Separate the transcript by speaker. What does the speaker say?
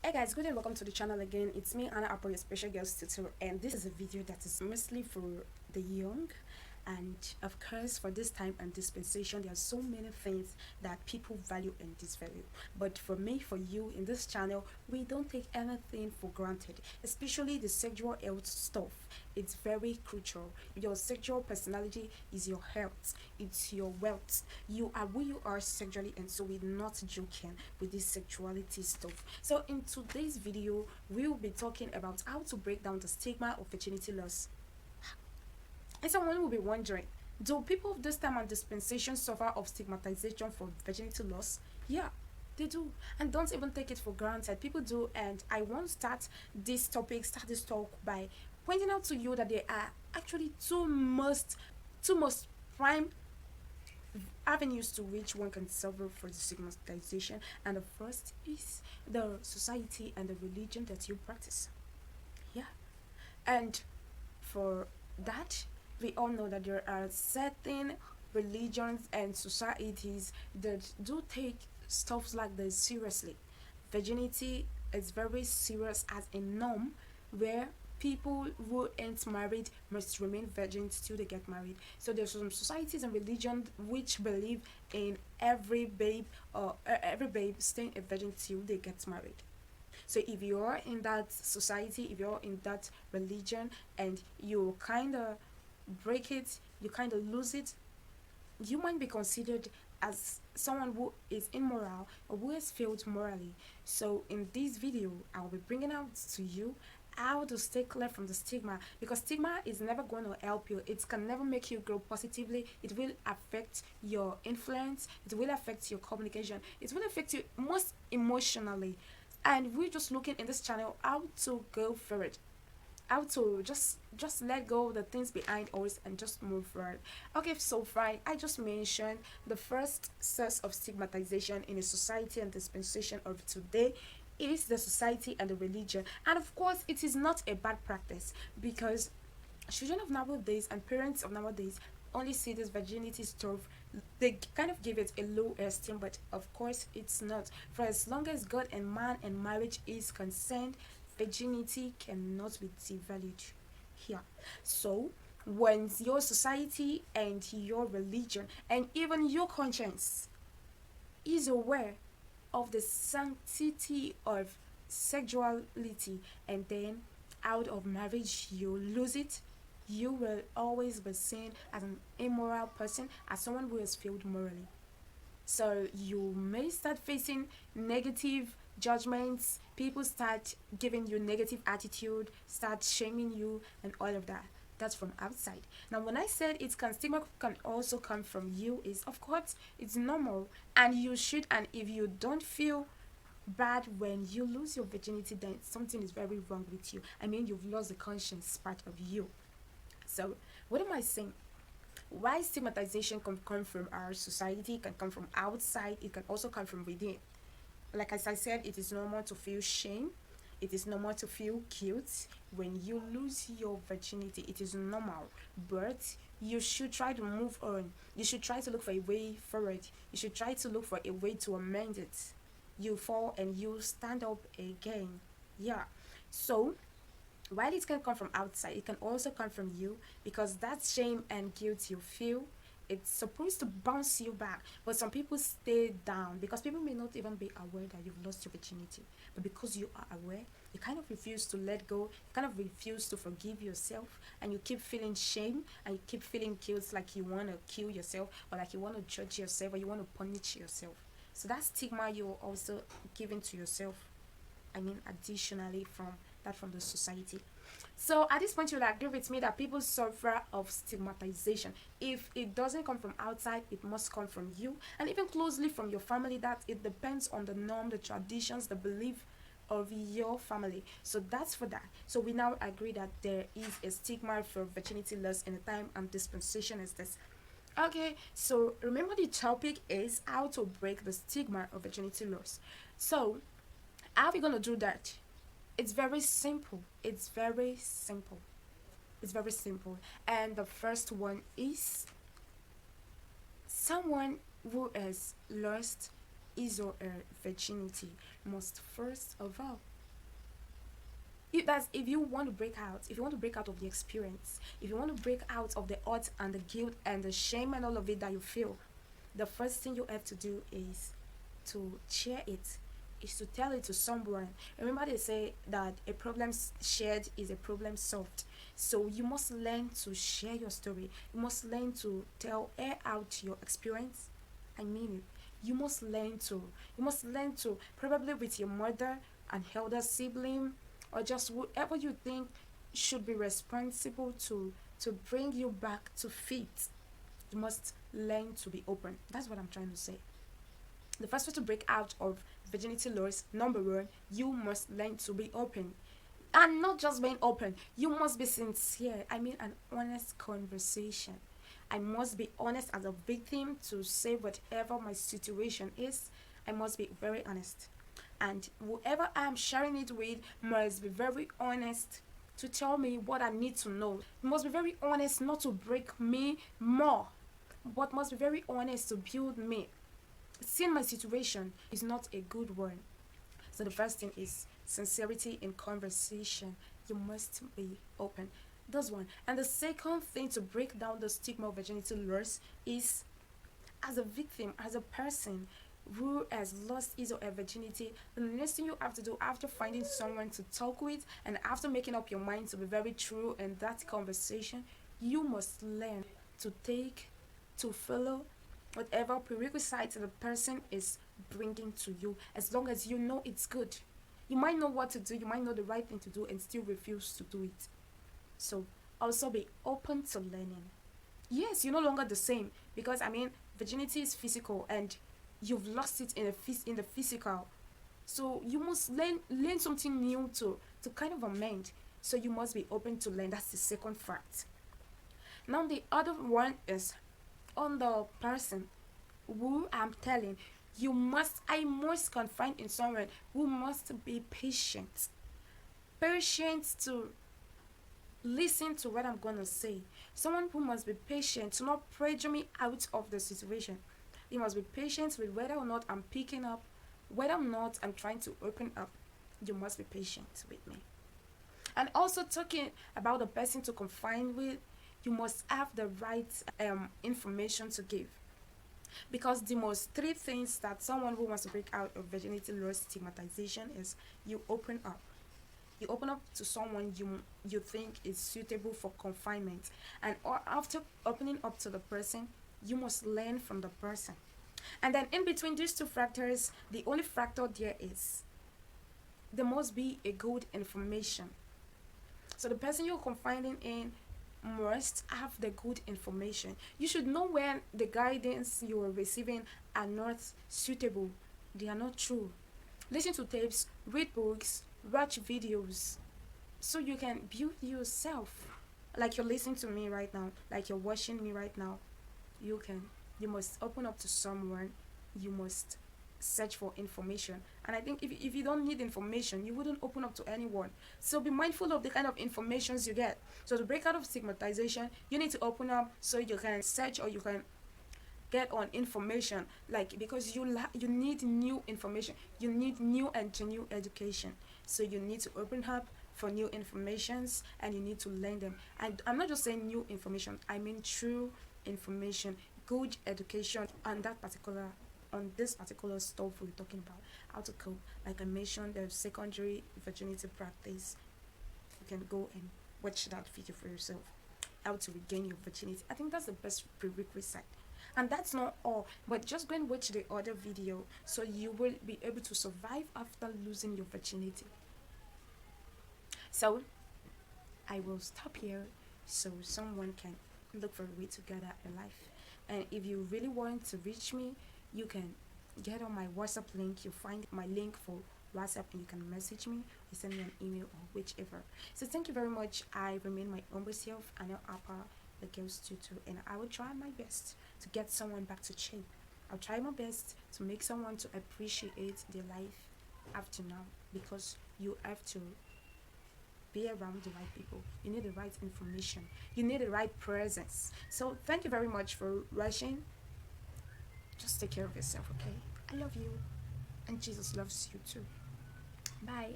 Speaker 1: Hey guys, good and welcome to the channel again. It's me, Anna Apple, your special guest tutor, and this is a video that is mostly for the young. And of course, for this time and dispensation, there are so many things that people value and disvalue. But for me, for you, in this channel, we don't take anything for granted, especially the sexual health stuff. It's very crucial. Your sexual personality is your health, it's your wealth. You are who you are sexually, and so we're not joking with this sexuality stuff. So in today's video, we'll be talking about how to break down the stigma of virginity loss. And someone will be wondering, do people of this time and dispensation suffer of stigmatization for virginity loss? Yeah, they do. And don't even take it for granted. People do, and I want to start this talk by pointing out to you that there are actually two most prime avenues to which one can suffer for the stigmatization. And the first is the society and the religion that you practice. Yeah. And for that, we all know that there are certain religions and societies that do take stuff like this seriously. Virginity is very serious as a norm where people who ain't married must remain virgins till they get married. So there's some societies and religions which believe in every babe staying a virgin till they get married. So if you're in that society, if you're in that religion, and you kind of break it, you kind of lose it, you might be considered as someone who is immoral or who has failed morally. So in this video, I'll be bringing out to you how to stay clear from the stigma, because stigma is never going to help you. It can never make you grow positively. It will affect your influence, it will affect your communication, it will affect you most emotionally. And we're just looking in this channel how to go for it, how to just let go of the things behind us and just move forward. Okay, so far I just mentioned the first source of stigmatization in a society and dispensation of today is the society and the religion. And of course it is not a bad practice, because children of nowadays and parents of nowadays only see this virginity stuff. They kind of give it a low esteem, but of course it's not. For as long as God and man and marriage is concerned, virginity cannot be devalued here. So when your society and your religion and even your conscience is aware of the sanctity of sexuality, and then out of marriage you lose it, you will always be seen as an immoral person, as someone who has failed morally. So you may start facing negative judgments, people start giving you negative attitude, start shaming you, and all of that. That's from outside. Now when I said it can stigma can also come from you, is of course it's normal, and you should. And if you don't feel bad when you lose your virginity, then something is very wrong with you. I mean, you've lost the conscience part of you. So what am I saying? Why stigmatization can come from our society, can come from outside, it can also come from within. Like as I said, it is normal to feel shame, it is normal to feel guilt when you lose your virginity. It is normal, but you should try to move on. You should try to look for a way forward. You should try to look for a way to amend it. You fall and you stand up again. Yeah. So while it can come from outside, it can also come from you, because that shame and guilt you feel, it's supposed to bounce you back. But some people stay down because people may not even be aware that you've lost your virginity. But because you are aware, you kind of refuse to let go, you kind of refuse to forgive yourself, and you keep feeling shame and you keep feeling guilt, like you want to kill yourself, or like you want to judge yourself, or you want to punish yourself. So that stigma you're also giving to yourself, I mean, additionally from the society. So at this point, you'll agree with me that people suffer of stigmatization. If it doesn't come from outside, it must come from you, and even closely from your family. That it depends on the norm, the traditions, the belief of your family. So that's for that. So we now agree that there is a stigma for virginity loss in a time and dispensation as this. Okay, so remember the topic is how to break the stigma of virginity loss. So how are we gonna do that? It's very simple. It's very simple. It's very simple. And the first one is someone who has lost his or her virginity must first of all if you want to break out, if you want to break out of the experience, if you want to break out of the odds and the guilt and the shame and all of it that you feel, the first thing you have to do is to share it, is to tell it to someone. Remember, they say that a problem shared is a problem solved. So you must learn to share your story. You must learn to air out your experience. I mean it. You must learn to. You must learn to, probably with your mother, an elder sibling, or just whoever you think should be responsible to bring you back to feet. You must learn to be open. That's what I'm trying to say. The first way to break out of virginity loss, number one, you must learn to be open. And not just being open, you must be sincere. I mean, an honest conversation. I must be honest as a victim to say whatever my situation is. I must be very honest. And whoever I'm sharing it with must be very honest to tell me what I need to know. You must be very honest not to break me more, but must be very honest to build me. Seeing my situation is not a good one. So the first thing is sincerity in conversation. You must be open. That's one. And the second thing to break down the stigma of virginity loss is, as a victim, as a person who has lost his or her virginity, the next thing you have to do after finding someone to talk with and after making up your mind to be very true in that conversation, you must learn to take, to follow whatever prerequisites the person is bringing to you, as long as you know it's good. You might know what to do, you might know the right thing to do, and still refuse to do it. So also be open to learning. Yes, you're no longer the same, because I mean, virginity is physical and you've lost it in the physical. So you must learn something new to kind of amend. So you must be open to learn. That's the second fact. Now the other one is on the person who I'm telling. I must confide in someone who must be patient. Patient to listen to what I'm gonna say. Someone who must be patient to not pressure me out of the situation. You must be patient with whether or not I'm picking up, whether or not I'm trying to open up. You must be patient with me. And also talking about the person to confine with, you must have the right information to give. Because the most three things that someone who wants to break out of virginity loss stigmatization is: you open up. You open up to someone you think is suitable for confinement, and after opening up to the person, you must learn from the person. And then in between these two factors, the only factor there is there must be a good information. So the person you're confiding in must have the good information. You should know when the guidance you are receiving are not suitable, they are not true. Listen to tapes, read books, watch videos, so you can build yourself. Like you're listening to me right now, like you're watching me right now. You must open up to someone. You must search for information. And I think if you don't need information, you wouldn't open up to anyone. So be mindful of the kind of informations you get. So to break out of stigmatization, you need to open up so you can search or you can get on information, like, because you need new information, you need new and genuine education. So you need to open up for new informations and you need to learn them. And I'm not just saying new information, I mean true information, good education on this particular stuff we're talking about. How to cope, like I mentioned, the secondary virginity practice. You can go and watch that video for yourself. How to regain your virginity, I think that's the best prerequisite. And that's not all, but just go and watch the other video so you will be able to survive after losing your virginity. So I will stop here so someone can look for a way to get out of life. And if you really want to reach me, you can get on my WhatsApp link. You'll find my link for WhatsApp and you can message me or send me an email or whichever. So thank you very much. I remain my humble self, Anna Appa, the girls tutor, and I will try my best to get someone back to shape. I'll try my best to make someone to appreciate their life after now, because you have to be around the right people. You need the right information. You need the right presence. So thank you very much for watching. Just take care of yourself, okay? I love you, and Jesus loves you too. Bye.